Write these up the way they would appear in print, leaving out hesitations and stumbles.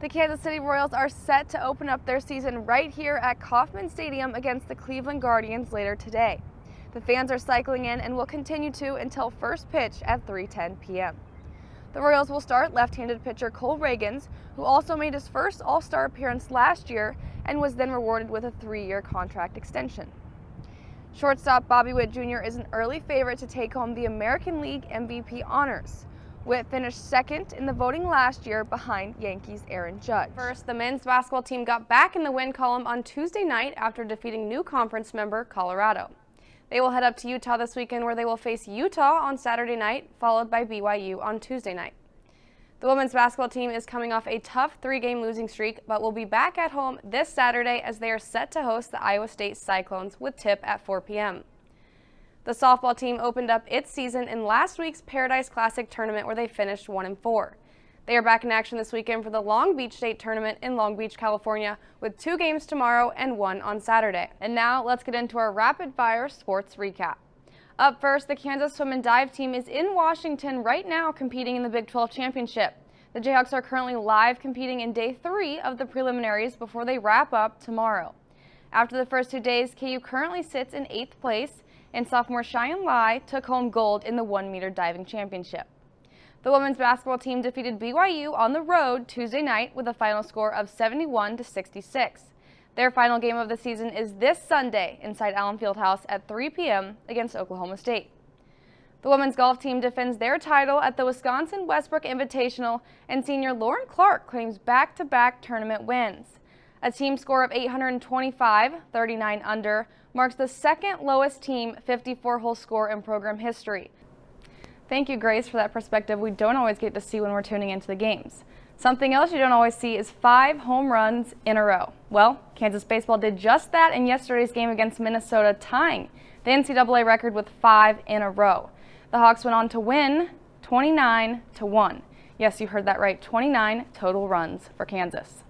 The Kansas City Royals are set to open up their season right here at Kauffman Stadium against the Cleveland Guardians later today. The fans are cycling in and will continue to until first pitch at 3:10 p.m. The Royals will start left-handed pitcher Cole Reagans, who also made his first All-Star appearance last year and was then rewarded with a 3-year contract extension. Shortstop Bobby Witt Jr. is an early favorite to take home the American League MVP honors. Witt finished second in the voting last year behind Yankees' Aaron Judge. First, the men's basketball team got back in the win column on Tuesday night after defeating new conference member Colorado. They will head up to Utah this weekend, where they will face Utah on Saturday night, followed by BYU on Tuesday night. The women's basketball team is coming off a tough 3-game losing streak, but will be back at home this Saturday as they are set to host the Iowa State Cyclones with tip at 4 p.m. The softball team opened up its season in last week's Paradise Classic tournament, where they finished 1-4. They are back in action this weekend for the Long Beach State Tournament in Long Beach, California, with 2 games tomorrow and 1 on Saturday. And now let's get into our rapid-fire sports recap. Up first, the Kansas swim and dive team is in Washington right now competing in the Big 12 Championship. The Jayhawks are currently live competing in Day 3 of the preliminaries before they wrap up tomorrow. After the first 2 days, KU currently sits in 8th place, and sophomore Cheyenne Lai took home gold in the 1-meter diving championship. The women's basketball team defeated BYU on the road Tuesday night with a final score of 71-66. Their final game of the season is this Sunday inside Allen Fieldhouse at 3 p.m. against Oklahoma State. The women's golf team defends their title at the Wisconsin Westbrook Invitational, and senior Lauren Clark claims back-to-back tournament wins. A team score of 825, 39 under, marks the second lowest team 54-hole score in program history. Thank you, Grace, for that perspective we don't always get to see when we're tuning into the games. Something else you don't always see is 5 home runs in a row. Well, Kansas baseball did just that in yesterday's game against Minnesota, tying the NCAA record with 5 in a row. The Hawks went on to win 29-1. Yes, you heard that right, 29 total runs for Kansas.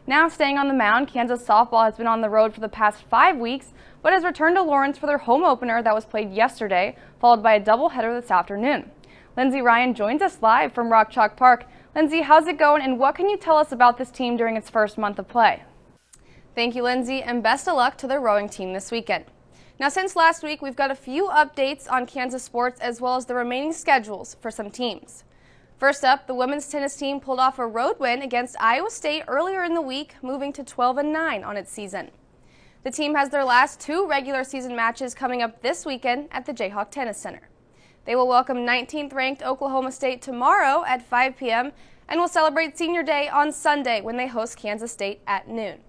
Now staying on the mound, Kansas softball has been on the road for the past 5 weeks, but has returned to Lawrence for their home opener that was played yesterday, followed by a doubleheader this afternoon. Lindsay Ryan joins us live from Rock Chalk Park. Lindsay, how's it going, and what can you tell us about this team during its first month of play? Thank you, Lindsay, and best of luck to their rowing team this weekend. Now, since last week, we've got a few updates on Kansas sports as well as the remaining schedules for some teams. First up, the women's tennis team pulled off a road win against Iowa State earlier in the week, moving to 12-9 on its season. The team has their last 2 regular season matches coming up this weekend at the Jayhawk Tennis Center. They will welcome 19th-ranked Oklahoma State tomorrow at 5 p.m. and will celebrate Senior Day on Sunday when they host Kansas State at noon.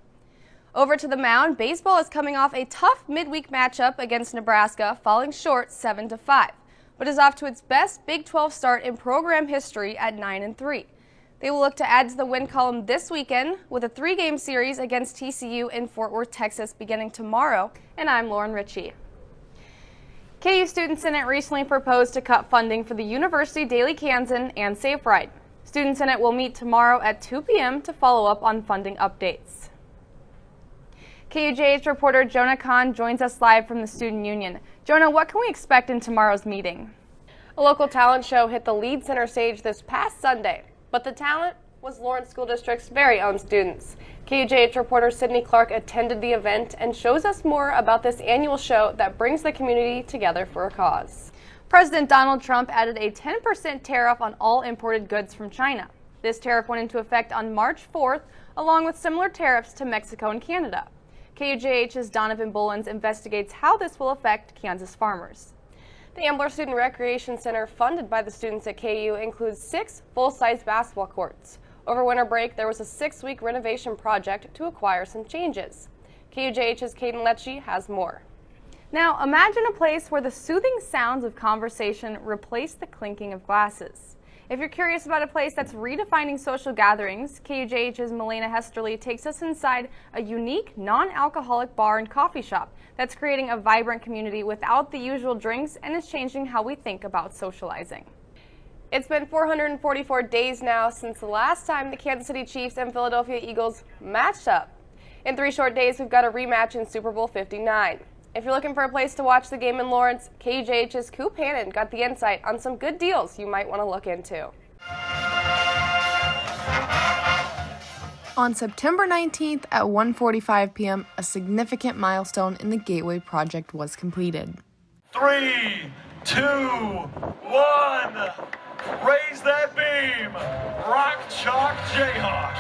Over to the mound, baseball is coming off a tough midweek matchup against Nebraska, falling short 7-5. But is off to its best Big 12 start in program history at 9-3. They will look to add to the win column this weekend with a 3-game series against TCU in Fort Worth, Texas beginning tomorrow, and I'm Lauren Richey. KU Student Senate recently proposed to cut funding for the University Daily Kansan and Safe Ride. Student Senate will meet tomorrow at 2 p.m. to follow up on funding updates. KUJH reporter Jonah Kahn joins us live from the Student Union. Jonah, what can we expect in tomorrow's meeting? A local talent show hit the Lead Center stage this past Sunday, but the talent was Lawrence School District's very own students. KUJH reporter Sydney Clark attended the event and shows us more about this annual show that brings the community together for a cause. President Donald Trump added a 10% tariff on all imported goods from China. This tariff went into effect on March 4th, along with similar tariffs to Mexico and Canada. KUJH's Donovan Bullens investigates how this will affect Kansas farmers. The Ambler Student Recreation Center, funded by the students at KU, includes 6 full-size basketball courts. Over winter break, there was a 6-week renovation project to acquire some changes. KUJH's Caden Lecce has more. Now, imagine a place where the soothing sounds of conversation replace the clinking of glasses. If you're curious about a place that's redefining social gatherings, KUJH's Milena Hesterly takes us inside a unique, non-alcoholic bar and coffee shop that's creating a vibrant community without the usual drinks and is changing how we think about socializing. It's been 444 days now since the last time the Kansas City Chiefs and Philadelphia Eagles matched up. In 3 short days, we've got a rematch in Super Bowl 59. If you're looking for a place to watch the game in Lawrence, KUJH's Coop Hannon got the insight on some good deals you might want to look into. On September 19th at 1:45 p.m., a significant milestone in the Gateway project was completed. 3, 2, 1, raise that beam, Rock Chalk Jayhawk.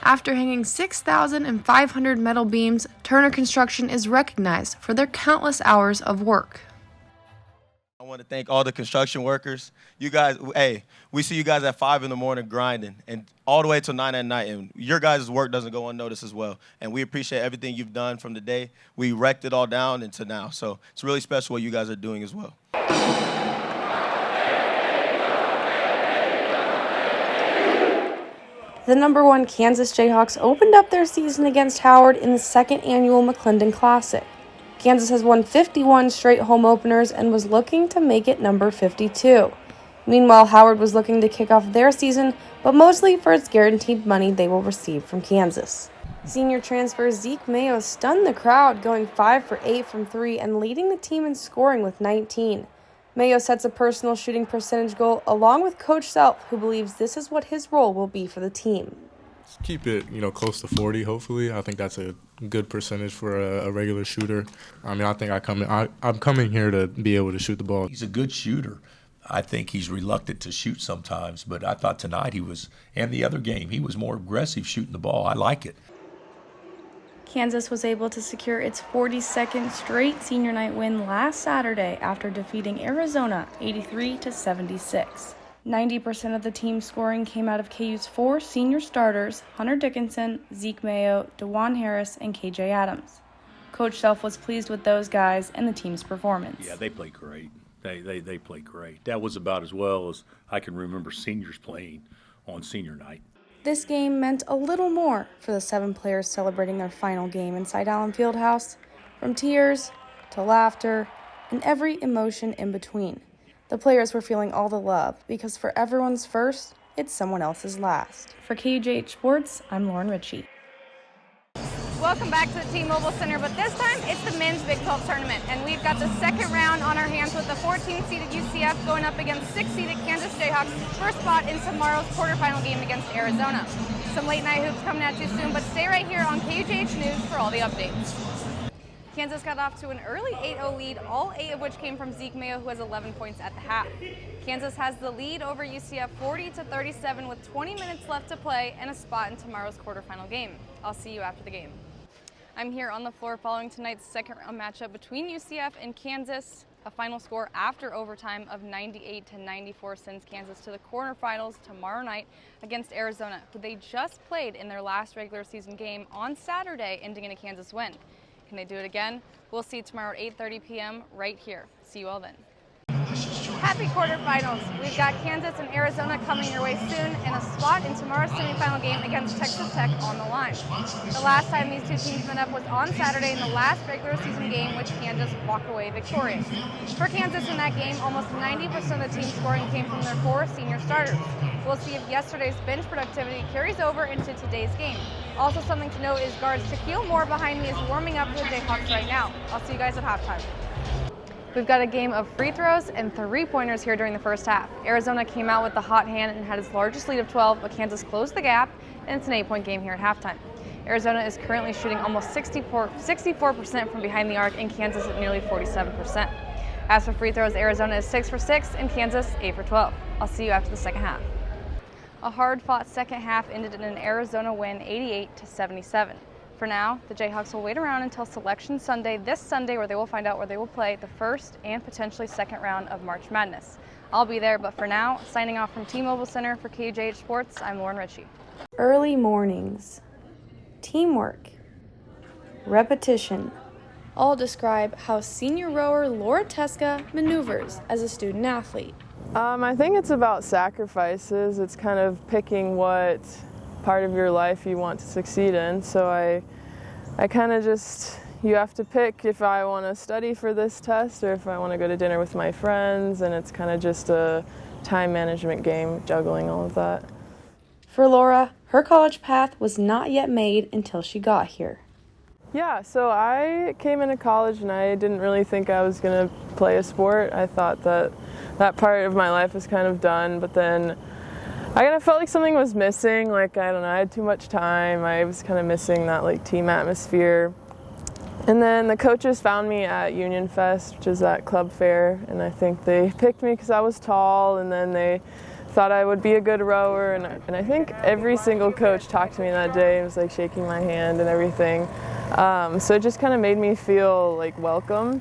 After hanging 6,500 metal beams, Turner Construction is recognized for their countless hours of work. I want to thank all the construction workers. You guys, hey, we see you guys at 5 in the morning grinding and all the way till 9 at night, and your guys' work doesn't go unnoticed as well. And we appreciate everything you've done from the day we wrecked it all down into now. So it's really special what you guys are doing as well. The #1 Kansas Jayhawks opened up their season against Howard in the second annual McClendon Classic. Kansas has won 51 straight home openers and was looking to make it number 52. Meanwhile, Howard was looking to kick off their season, but mostly for its guaranteed money they will receive from Kansas. Senior transfer Zeke Mayo stunned the crowd, going 5 for 8 from 3 and leading the team in scoring with 19. Mayo sets a personal shooting percentage goal along with Coach Self, who believes this is what his role will be for the team. Keep it, close to 40, hopefully. I think that's a good percentage for a regular shooter. I mean, I think I'm coming here to be able to shoot the ball. He's a good shooter. I think he's reluctant to shoot sometimes, but I thought tonight and the other game, he was more aggressive shooting the ball. I like it. Kansas was able to secure its 42nd straight senior night win last Saturday after defeating Arizona 83-76. 90% of the team's scoring came out of KU's 4 senior starters, Hunter Dickinson, Zeke Mayo, DeJuan Harris, and KJ Adams. Coach Self was pleased with those guys and the team's performance. Yeah, they played great. They played great. That was about as well as I can remember seniors playing on senior night. This game meant a little more for the 7 players celebrating their final game inside Allen Fieldhouse, from tears to laughter and every emotion in between. The players were feeling all the love because for everyone's first, it's someone else's last. For KUJH Sports, I'm Lauren Richey. Welcome back to the T-Mobile Center, but this time it's the men's Big 12 tournament, and we've got the second round on our hands with the 14th-seeded UCF going up against 6th-seeded Kansas Jayhawks for a spot in tomorrow's quarterfinal game against Arizona. Some late-night hoops coming at you soon, but stay right here on KUJH News for all the updates. Kansas got off to an early 8-0 lead, all 8 of which came from Zeke Mayo, who has 11 points at the half. Kansas has the lead over UCF 40-37 with 20 minutes left to play and a spot in tomorrow's quarterfinal game. I'll see you after the game. I'm here on the floor following tonight's second round matchup between UCF and Kansas. A final score after overtime of 98-94 sends Kansas to the quarterfinals tomorrow night against Arizona, who they just played in their last regular season game on Saturday, ending in a Kansas win. Can they do it again? We'll see tomorrow at 8:30 p.m. right here. See you all then. Happy quarterfinals. We've got Kansas and Arizona coming your way soon and a spot in tomorrow's semifinal game against Texas Tech on the line. The last time these two teams met up was on Saturday in the last regular season game, which Kansas walked away victorious. For Kansas in that game, almost 90% of the team's scoring came from their 4 senior starters. We'll see if yesterday's bench productivity carries over into today's game. Also something to note is guards Shaquille Moore behind me is warming up for the Jayhawks right now. I'll see you guys at halftime. We've got a game of free throws and 3-pointers here during the first half. Arizona came out with the hot hand and had its largest lead of 12, but Kansas closed the gap, and it's an 8-point game here at halftime. Arizona is currently shooting almost 64% from behind the arc, and Kansas at nearly 47%. As for free throws, Arizona is 6 for 6, and Kansas 8 for 12. I'll see you after the second half. A hard-fought second half ended in an Arizona win 88-77. For now, the Jayhawks will wait around until Selection Sunday, this Sunday, where they will find out where they will play the first and potentially second round of March Madness. I'll be there, but for now, signing off from T-Mobile Center for KUJH Sports, I'm Lauren Richey. Early mornings, teamwork, repetition, all describe how senior rower Laura Teska maneuvers as a student athlete. I think it's about sacrifices. It's kind of picking what part of your life you want to succeed in. So I kind of just, you have to pick if I want to study for this test or if I want to go to dinner with my friends, and it's kind of just a time management game, juggling all of that. For Laura, her college path was not yet made until she got here. Yeah, so I came into college and I didn't really think I was going to play a sport. I thought that part of my life was kind of done, but then I kind of felt like something was missing. Like, I don't know, I had too much time. I was kind of missing that like team atmosphere. And then the coaches found me at Union Fest, which is that club fair, and I think they picked me because I was tall, and then they thought I would be a good rower, and I think every single coach talked to me that day and was like shaking my hand and everything. So it just kind of made me feel like welcomed.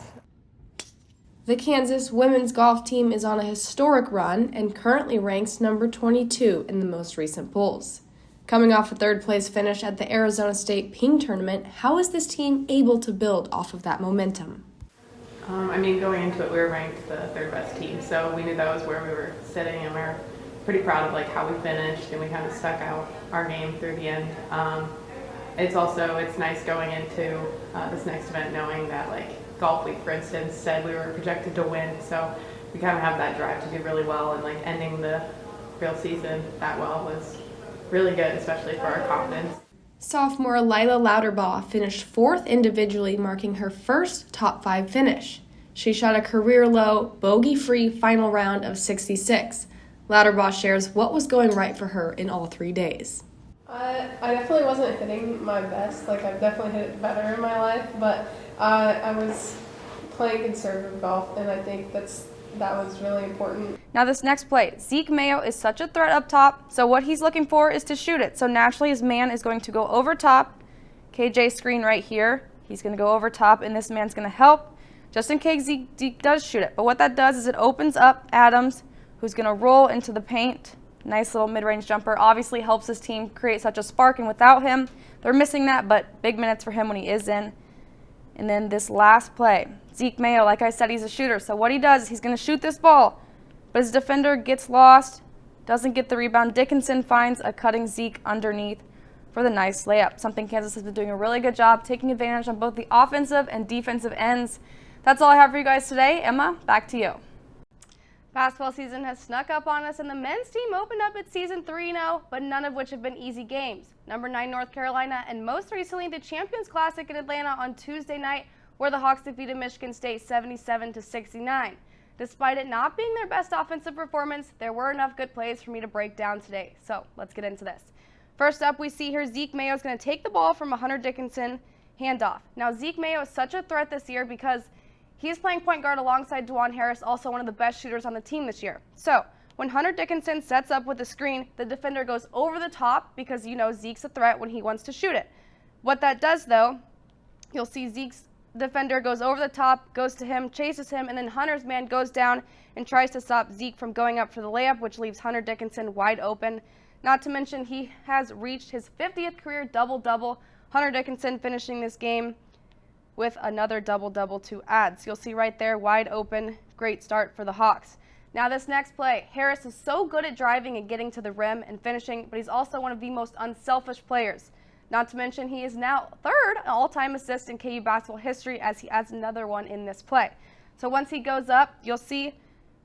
The Kansas women's golf team is on a historic run and currently ranks number 22 in the most recent polls. Coming off a third-place finish at the Arizona State Ping Tournament, how is this team able to build off of that momentum? Going into it, we were ranked the third best team, so we knew that was where we were sitting, and we were pretty proud of like how we finished, and we kind of stuck out our game through the end. It's nice going into this next event knowing that like Golf Week, for instance, said we were projected to win, so we kind of have that drive to do really well, and like ending the real season that well was really good, especially for our confidence. Sophomore Lila Louderbaugh finished fourth individually, marking her first top 5 finish. She shot a career-low, bogey-free final round of 66. Louderbaugh shares what was going right for her in all 3 days. I definitely wasn't hitting my best. Like, I've definitely hit it better in my life, but I was playing conservative golf, and I think that was really important. Now this next play, Zeke Mayo is such a threat up top, so what he's looking for is to shoot it. So naturally his man is going to go over top. KJ screen right here. He's going to go over top, and this man's going to help just in case Zeke does shoot it. But what that does is it opens up Adams, who's going to roll into the paint. Nice little mid-range jumper. Obviously helps his team create such a spark, and without him, they're missing that, but big minutes for him when he is in. And then this last play, Zeke Mayo, like I said, he's a shooter. So what he does is he's going to shoot this ball, but his defender gets lost, doesn't get the rebound. Dickinson finds a cutting Zeke underneath for the nice layup. Something Kansas has been doing a really good job taking advantage on both the offensive and defensive ends. That's all I have for you guys today. Emma, back to you. Basketball season has snuck up on us, and the men's team opened up its season 3-0, but none of which have been easy games. Number 9 North Carolina, and most recently the Champions Classic in Atlanta on Tuesday night, where the Hawks defeated Michigan State 77-69. Despite it not being their best offensive performance, there were enough good plays for me to break down today. So let's get into this. First up, we see here Zeke Mayo is going to take the ball from a Hunter Dickinson handoff. Now Zeke Mayo is such a threat this year because he's playing point guard alongside Dwan Harris, also one of the best shooters on the team this year. So when Hunter Dickinson sets up with the screen, the defender goes over the top because you know Zeke's a threat when he wants to shoot it. What that does though, you'll see Zeke's defender goes over the top, goes to him, chases him, and then Hunter's man goes down and tries to stop Zeke from going up for the layup, which leaves Hunter Dickinson wide open. Not to mention he has reached his 50th career double-double. Hunter Dickinson finishing this game with another double-double to add. So you'll see right there, wide open, great start for the Hawks. Now this next play, Harris is so good at driving and getting to the rim and finishing, but he's also one of the most unselfish players. Not to mention he is now third all-time assist in KU basketball history as he adds another one in this play. So once he goes up, you'll see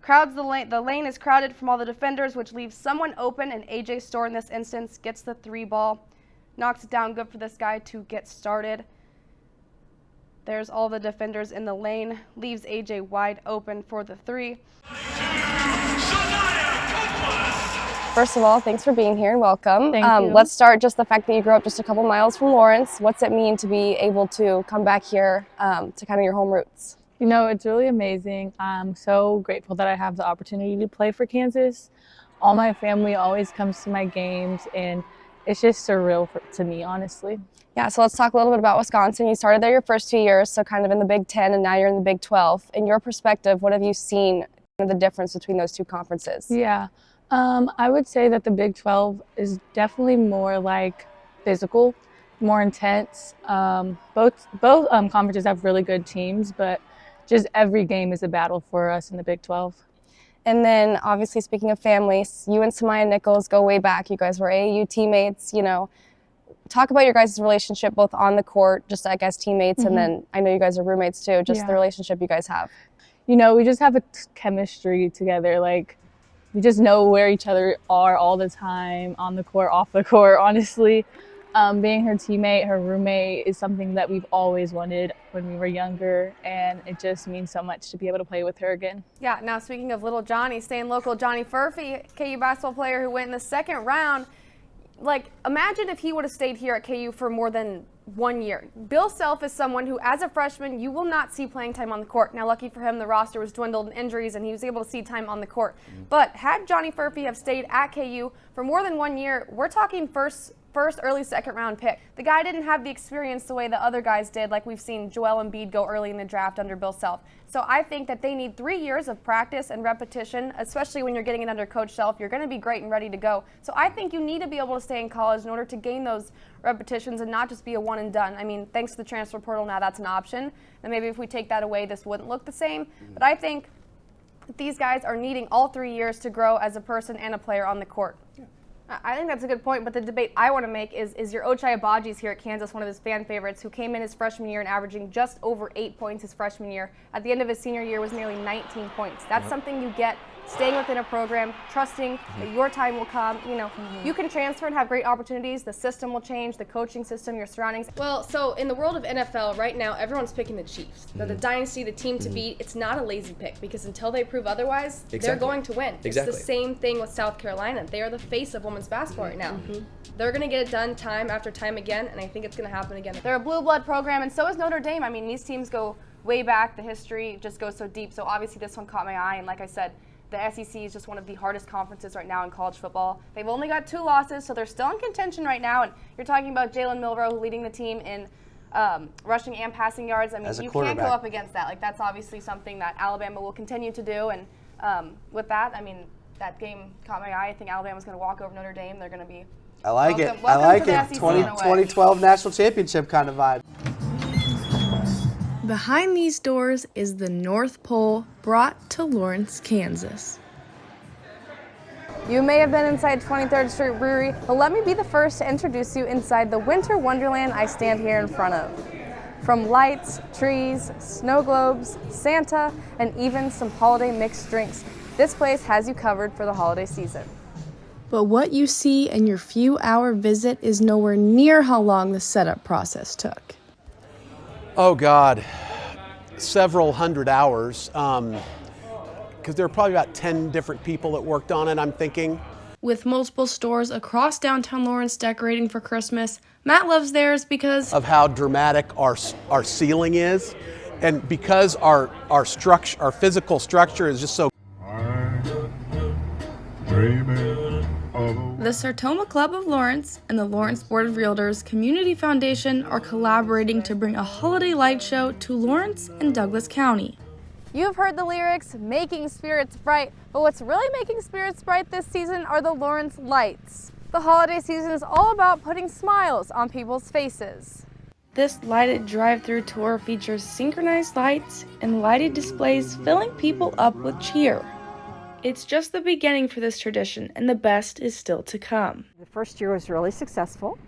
the lane is crowded from all the defenders, which leaves someone open, and AJ Storr in this instance gets the 3 ball, knocks it down, good for this guy to get started. There's all the defenders in the lane, leaves AJ wide open for the 3. First of all, thanks for being here and welcome. Thank you. Let's start just the fact that you grew up just a couple miles from Lawrence. What's it mean to be able to come back here to kind of your home roots? You know, it's really amazing. I'm so grateful that I have the opportunity to play for Kansas. All my family always comes to my games, and it's just surreal to me, honestly. Yeah, so let's talk a little bit about Wisconsin. You started there your first 2 years, so kind of in the Big Ten, and now you're in the Big 12. In your perspective, what have you seen the difference between those two conferences? Yeah, I would say that the Big 12 is definitely more like physical, more intense. Both conferences have really good teams, but just every game is a battle for us in the Big 12. And then, obviously, speaking of families, you and Samaya Nichols go way back. You guys were AAU teammates, you know. Talk about your guys' relationship both on the court, just like as teammates, and then I know you guys are roommates too, just the relationship you guys have. You know, we just have a chemistry together. Like, we just know where each other are all the time, on the court, off the court, honestly. Being her teammate, her roommate is something that we've always wanted when we were younger, and it just means so much to be able to play with her again. Yeah, now speaking of little Johnny, staying local, Johnny Furphy, KU basketball player who went in the second round. Like, imagine if he would have stayed here at KU for more than 1 year. Bill Self is someone who, as a freshman, you will not see playing time on the court. Now, lucky for him, the roster was dwindled in injuries, and he was able to see time on the court. But had Johnny Furphy have stayed at KU for more than 1 year, we're talking first, early second round pick. The guy didn't have the experience the way the other guys did, like we've seen Joel Embiid go early in the draft under Bill Self. So I think that they need 3 years of practice and repetition, especially when you're getting it under Coach Self. You're going to be great and ready to go. So I think you need to be able to stay in college in order to gain those repetitions and not just be a one and done. I mean, thanks to the transfer portal, now that's an option. And maybe if we take that away, this wouldn't look the same. But I think these guys are needing all 3 years to grow as a person and a player on the court. I think that's a good point, but the debate I want to make is your Ochai Abaji's here at Kansas, one of his fan favorites, who came in his freshman year and averaging just over 8 points his freshman year. At the end of his senior year was nearly 19 points. That's something you get staying within a program, trusting that your time will come. You know, you can transfer and have great opportunities. The system will change, the coaching system, your surroundings. Well, so in the world of NFL right now, everyone's picking the Chiefs. They're the dynasty, the team to beat. It's not a lazy pick because until they prove otherwise, they're going to win. Exactly. It's the same thing with South Carolina. They are the face of women's basketball right now. They're going to get it done time after time again, and I think it's going to happen again. They're a blue blood program, and so is Notre Dame. I mean, these teams go way back. The history just goes so deep. So obviously this one caught my eye, and like I said, the SEC is just one of the hardest conferences right now in college football. They've only got 2 losses, so they're still in contention right now. And you're talking about Jalen Milroe leading the team in rushing and passing yards. I mean, you can't go up against that. Like, that's obviously something that Alabama will continue to do. And with that, I mean, that game caught my eye. I think Alabama's going to walk over Notre Dame. They're going to be I like welcome, it. I like to the it. SEC 2012 national championship kind of vibe. Behind these doors is the North Pole, brought to Lawrence, Kansas. You may have been inside 23rd Street Brewery, but let me be the first to introduce you inside the winter wonderland I stand here in front of. From lights, trees, snow globes, Santa, and even some holiday mixed drinks, this place has you covered for the holiday season. But what you see in your few-hour visit is nowhere near how long the setup process took. Oh God, several hundred hours, because there were probably about 10 different people that worked on it, I'm thinking. With multiple stores across downtown Lawrence decorating for Christmas, Matt loves theirs because of how dramatic our ceiling is, and because our physical structure is just so. the Sertoma Club of Lawrence and the Lawrence Board of Realtors Community Foundation are collaborating to bring a holiday light show to Lawrence and Douglas County. You've heard the lyrics, making spirits bright, but what's really making spirits bright this season are the Lawrence lights. The holiday season is all about putting smiles on people's faces. This lighted drive-through tour features synchronized lights and lighted displays filling people up with cheer. It's just the beginning for this tradition, and the best is still to come. The first year was really successful,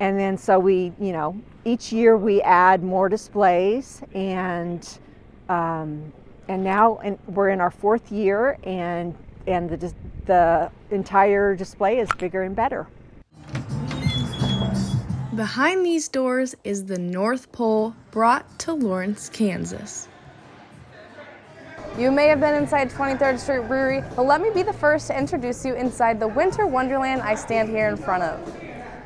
and then so we, each year we add more displays, and now we're in our 4th year, and the entire display is bigger and better. Behind these doors is the North Pole, brought to Lawrence, Kansas. You may have been inside 23rd Street Brewery, but let me be the first to introduce you inside the winter wonderland I stand here in front of.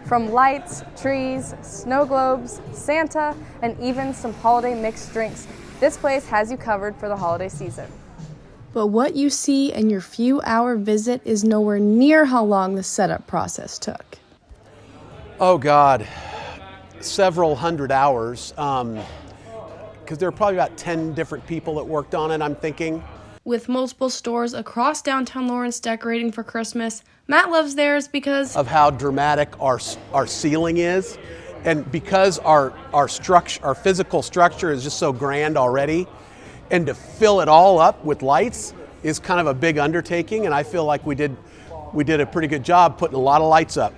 From lights, trees, snow globes, Santa, and even some holiday mixed drinks, this place has you covered for the holiday season. But what you see in your few-hour visit is nowhere near how long the setup process took. Oh God, several hundred hours, because there were probably about 10 different people that worked on it, I'm thinking. With multiple stores across downtown Lawrence decorating for Christmas, Matt loves theirs because of how dramatic our ceiling is, and because our physical structure is just so grand already, and to fill it all up with lights is kind of a big undertaking, and I feel like we did a pretty good job putting a lot of lights up.